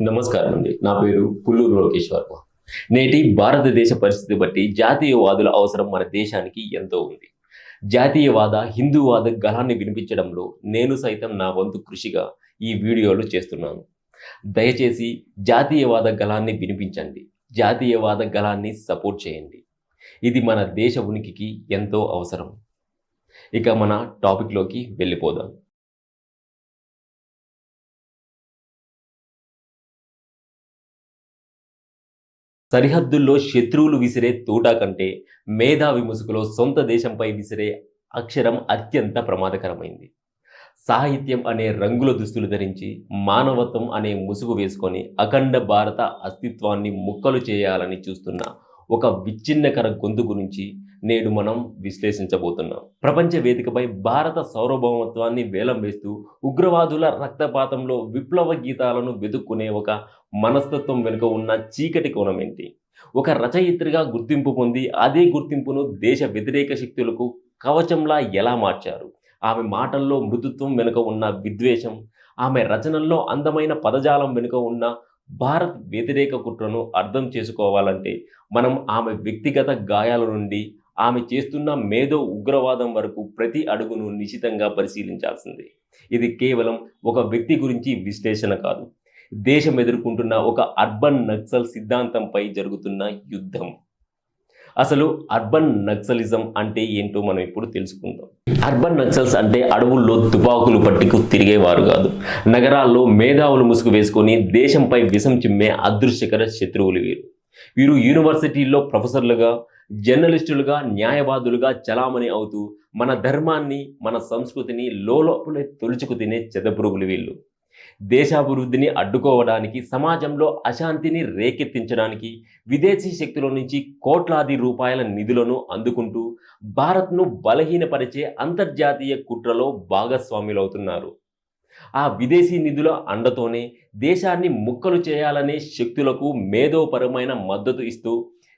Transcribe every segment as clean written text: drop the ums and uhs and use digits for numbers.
నమస్కారం అండి. నా పేరు పుల్లూరు లోకేష్ వర్మ. నేటి భారతదేశ పరిస్థితి బట్టి జాతీయవాదుల అవసరం మన దేశానికి ఎంతో ఉంది. జాతీయవాద, హిందూవాద గళాన్ని వినిపించడంలో నేను సైతం నా వంతు కృషిగా ఈ వీడియోలు చేస్తున్నాను. దయచేసి జాతీయవాద గళాన్ని వినిపించండి. జాతీయవాద గళాన్ని సపోర్ట్ చేయండి. ఇది మన దేశ ఉనికికి ఎంతో అవసరం. ఇక మన టాపిక్లోకి వెళ్ళిపోదాం. సరిహద్దుల్లో శత్రువులు విసిరే తూటా కంటే మేధావి ముసుగులో సొంత దేశంపై విసిరే అక్షరం అత్యంత ప్రమాదకరమైంది. సాహిత్యం అనే రంగుల దుస్తులు ధరించి మానవత్వం అనే ముసుగు వేసుకొని అఖండ భారత అస్తిత్వాన్ని ముక్కలు చేయాలని చూస్తున్న ఒక విచ్ఛిన్నకర గొంతు గురించి నేడు మనం విశ్లేషించబోతున్నాం. ప్రపంచ వేదికపై భారత సార్వభౌమత్వాన్ని వేలం వేస్తూ ఉగ్రవాదుల రక్తపాతంలో విప్లవ గీతాలను వెతుక్కునే ఒక మనస్తత్వం వెనుక ఉన్న చీకటి కోణం ఏంటి? ఒక రచయిత్రిగా గుర్తింపు పొంది అదే గుర్తింపును దేశ వ్యతిరేక శక్తులకు కవచంలా ఎలా మార్చారు? ఆమె మాటల్లో మృదుత్వం వెనుక ఉన్న విద్వేషం, ఆమె రచనల్లో అందమైన పదజాలం వెనుక ఉన్న భారత్ వ్యతిరేక కుట్రను అర్థం చేసుకోవాలంటే మనం ఆమె వ్యక్తిగత గాయాల నుండి ఆమె చేస్తున్న మేధో ఉగ్రవాదం వరకు ప్రతి అడుగును నిశితంగా పరిశీలించాల్సిందే. ఇది కేవలం ఒక వ్యక్తి గురించి విశ్లేషణ కాదు, దేశం ఎదుర్కొంటున్న ఒక అర్బన్ నక్సల్ సిద్ధాంతంపై జరుగుతున్న యుద్ధం. అసలు అర్బన్ నక్సలిజం అంటే ఏంటో మనం ఇప్పుడు తెలుసుకుందాం. అర్బన్ నక్సల్స్ అంటే అడవుల్లో తుపాకులు పట్టుకు తిరిగేవారు కాదు. నగరాల్లో మేధావులు ముసుగు వేసుకొని దేశంపై విషం చిమ్మే అదృశ్యకర శత్రువులు వీరు. వీరు యూనివర్సిటీల్లో ప్రొఫెసర్లుగా, జర్నలిస్టులుగా, న్యాయవాదులుగా చలామణి అవుతూ మన ధర్మాన్ని, మన సంస్కృతిని లోపలే తొలుచుకు తినే చెదపురుగులు వీళ్ళు. దేశాభివృద్ధిని అడ్డుకోవడానికి, సమాజంలో అశాంతిని రేకెత్తించడానికి విదేశీ శక్తుల నుంచి కోట్లాది రూపాయల నిధులను అందుకుంటూ భారత్ను బలహీనపరిచే అంతర్జాతీయ కుట్రలో భాగస్వాములవుతున్నారు. ఆ విదేశీ నిధుల అండతోనే దేశాన్ని ముక్కలు చేయాలనే శక్తులకు మేధోపరమైన మద్దతు ఇస్తూ,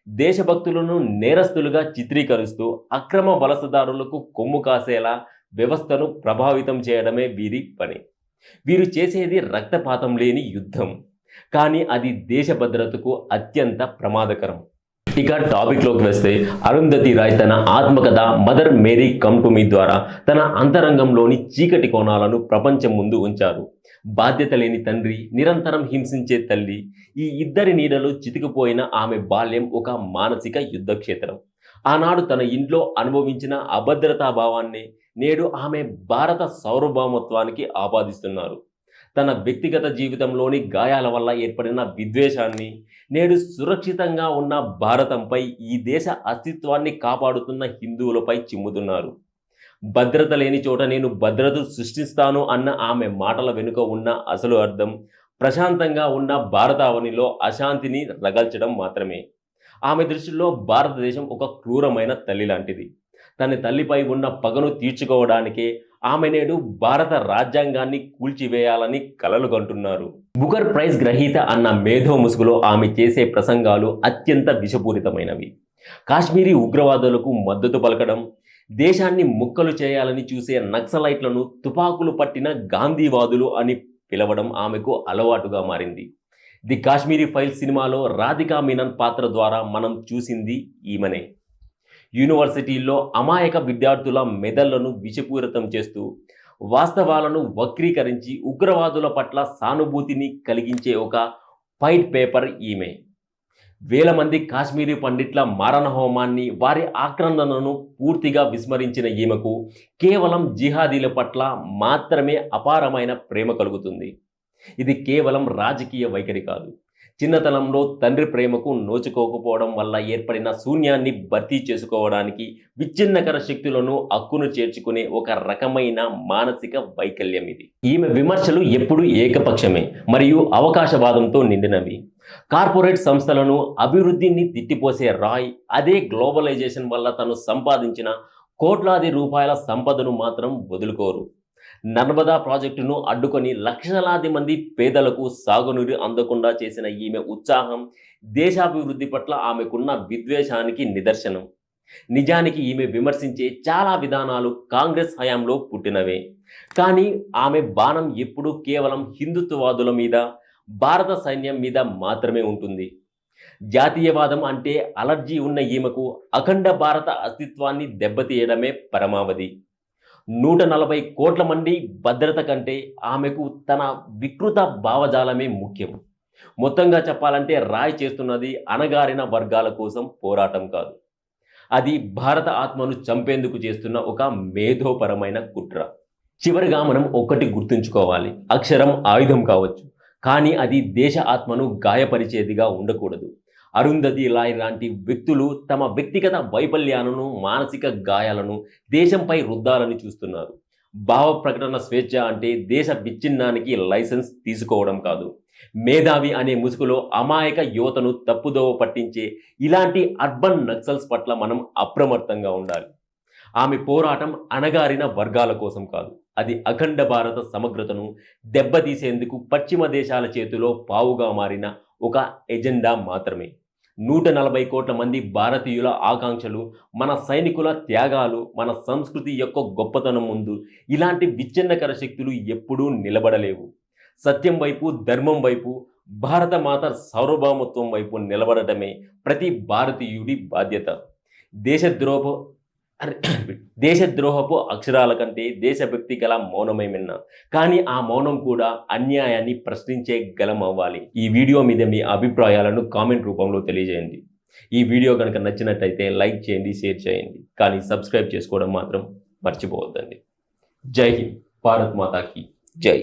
దేశభక్తులను నేరస్తులుగా చిత్రీకరిస్తూ, అక్రమ వలసదారులకు కొమ్ము కాసేలా వ్యవస్థను ప్రభావితం చేయడమే వీరి పని. వీరు చేసేది రక్తపాతం లేని యుద్ధం, కానీ అది దేశ భద్రతకు అత్యంత ప్రమాదకరం. ఇక టాపిక్లోకి వస్తే, అరుంధతి రాయ్ తన ఆత్మకథ mother Mary come to me ద్వారా తన అంతరంగంలోని చీకటి కోణాలను ప్రపంచం ముందు ఉంచారు. బాధ్యత లేని తండ్రి, నిరంతరం హింసించే తల్లి, ఈ ఇద్దరి నీడలు చితికిపోయిన ఆమె బాల్యం ఒక మానసిక యుద్ధక్షేత్రం. ఆనాడు తన ఇంట్లో అనుభవించిన అభద్రతా భావాన్ని నేడు ఆమె భారత సార్వభౌమత్వానికి ఆపాదిస్తున్నారు. తన వ్యక్తిగత జీవితంలోని గాయాల వల్ల ఏర్పడిన విద్వేషాన్ని నేడు సురక్షితంగా ఉన్న భారతంపై, ఈ దేశ అస్తిత్వాన్ని కాపాడుతున్న హిందువులపై చిమ్ముతున్నారు. భద్రత లేని చోట నేను భద్రత సృష్టిస్తాను అన్న ఆమె మాటల వెనుక ఉన్న అసలు అర్థం ప్రశాంతంగా ఉన్న భారతావనిలో అశాంతిని రగల్చడం మాత్రమే. ఆమె దృష్టిలో భారతదేశం ఒక క్రూరమైన తల్లి లాంటిది. తన తల్లిపై ఉన్న పగను తీర్చుకోవడానికే ఆమె నేడు భారత రాజ్యాంగాన్ని కూల్చివేయాలని కలలు కంటున్నారు. బుకర్ ప్రైజ్ గ్రహీత అన్న మేధో ముసుగులో ఆమె చేసే ప్రసంగాలు అత్యంత విషపూరితమైనవి. కాశ్మీరీ ఉగ్రవాదులకు మద్దతు పలకడం, దేశాన్ని ముక్కలు చేయాలని చూసే నక్సలైట్లను తుపాకులు పట్టిన గాంధీవాదులు అని పిలవడం ఆమెకు అలవాటుగా మారింది. ది కాశ్మీరీ ఫైల్ సినిమాలో రాధికా మీనన్ పాత్ర ద్వారా మనం చూసింది ఈమెనే. యూనివర్సిటీల్లో అమాయక విద్యార్థుల మెదళ్లను విషపూరితం చేస్తూ, వాస్తవాలను వక్రీకరించి ఉగ్రవాదుల పట్ల సానుభూతిని కలిగించే ఒక వైట్ పేపర్ ఈమె. వేల మంది కాశ్మీరీ పండిట్ల మారణ హోమాన్ని, వారి ఆక్రందనను పూర్తిగా విస్మరించిన ఈమెకు కేవలం జిహాదీల పట్ల మాత్రమే అపారమైన ప్రేమ కలుగుతుంది. ఇది కేవలం రాజకీయ వైఖరి కాదు. చిన్నతనంలో తండ్రి ప్రేమకు నోచుకోకపోవడం వల్ల ఏర్పడిన శూన్యాన్ని భర్తీ చేసుకోవడానికి విచ్ఛిన్నకర శక్తులను హక్కును చేర్చుకునే ఒక రకమైన మానసిక వైకల్యం ఇది. ఈమె విమర్శలు ఎప్పుడూ ఏకపక్షమే మరియు అవకాశవాదంతో నిండినవి. కార్పొరేట్ సంస్థలను, అభివృద్ధిని తిట్టిపోసే రాయ్ అదే గ్లోబలైజేషన్ వల్ల తను సంపాదించిన కోట్లాది రూపాయల సంపదను మాత్రం వదులుకోరు. నర్మదా ప్రాజెక్టును అడ్డుకొని లక్షలాది మంది పేదలకు సాగునీరు అందకుండా చేసిన ఈమె ఉత్సాహం దేశాభివృద్ధి పట్ల ఆమెకున్న విద్వేషానికి నిదర్శనం. నిజానికి ఈమె విమర్శించే చాలా విధానాలు కాంగ్రెస్ హయాంలో పుట్టినవే. కానీ ఆమె బాణం ఎప్పుడూ కేవలం హిందుత్వవాదుల మీద, భారత సైన్యం మీద మాత్రమే ఉంటుంది. జాతీయవాదం అంటే అలర్జీ ఉన్న ఈమెకు అఖండ భారత అస్తిత్వాన్ని దెబ్బతీయడమే పరమావధి. 140 కోట్ల మంది భద్రత కంటే ఆమెకు తన వికృత భావజాలమే ముఖ్యం. మొత్తంగా చెప్పాలంటే రాయ్ చేస్తున్నది అణగారిన వర్గాల కోసం పోరాటం కాదు. అది భారత ఆత్మను చంపేందుకు చేస్తున్న ఒక మేధోపరమైన కుట్ర. చివరిగా మనం ఒక్కటి గుర్తుంచుకోవాలి. అక్షరం ఆయుధం కావచ్చు, కానీ అది దేశ ఆత్మను గాయపరిచేదిగా ఉండకూడదు. అరుంధతి రాయ్ లాంటి వ్యక్తులు తమ వ్యక్తిగత వైఫల్యాలను, మానసిక గాయాలను దేశంపై రుద్దాలని చూస్తున్నారు. భావ ప్రకటన స్వేచ్ఛ అంటే దేశ విచ్ఛిన్నానికి లైసెన్స్ తీసుకోవడం కాదు. మేధావి అనే ముసుగులో అమాయక యువతను తప్పుదోవ పట్టించే ఇలాంటి అర్బన్ నక్సల్స్ పట్ల మనం అప్రమత్తంగా ఉండాలి. ఆమె పోరాటం అణగారిన వర్గాల కోసం కాదు. అది అఖండ భారత సమగ్రతను దెబ్బతీసేందుకు పశ్చిమ దేశాల చేతిలో పావుగా మారిన ఒక ఎజెండా మాత్రమే. 140 కోట్ల మంది భారతీయుల ఆకాంక్షలు, మన సైనికుల త్యాగాలు, మన సంస్కృతి యొక్క గొప్పతనం ముందు ఇలాంటి విచ్ఛిన్నకర శక్తులు ఎప్పుడూ నిలబడలేవు. సత్యం వైపు, ధర్మం వైపు, భారత మాత సార్వభౌమత్వం వైపు నిలబడటమే ప్రతి భారతీయుడి బాధ్యత. దేశద్రోహపు అక్షరాల కంటే దేశభక్తి గల మౌనమే మిన్న. కానీ ఆ మౌనం కూడా అన్యాయాన్ని ప్రశ్నించే గలం అవ్వాలి. ఈ వీడియో మీద మీ అభిప్రాయాలను కామెంట్ రూపంలో తెలియజేయండి. ఈ వీడియో కనుక నచ్చినట్టయితే లైక్ చేయండి, షేర్ చేయండి. కానీ సబ్స్క్రైబ్ చేసుకోవడం మాత్రం మర్చిపోవద్దండి. జై హింద్. భారత్ మాతాకి జై.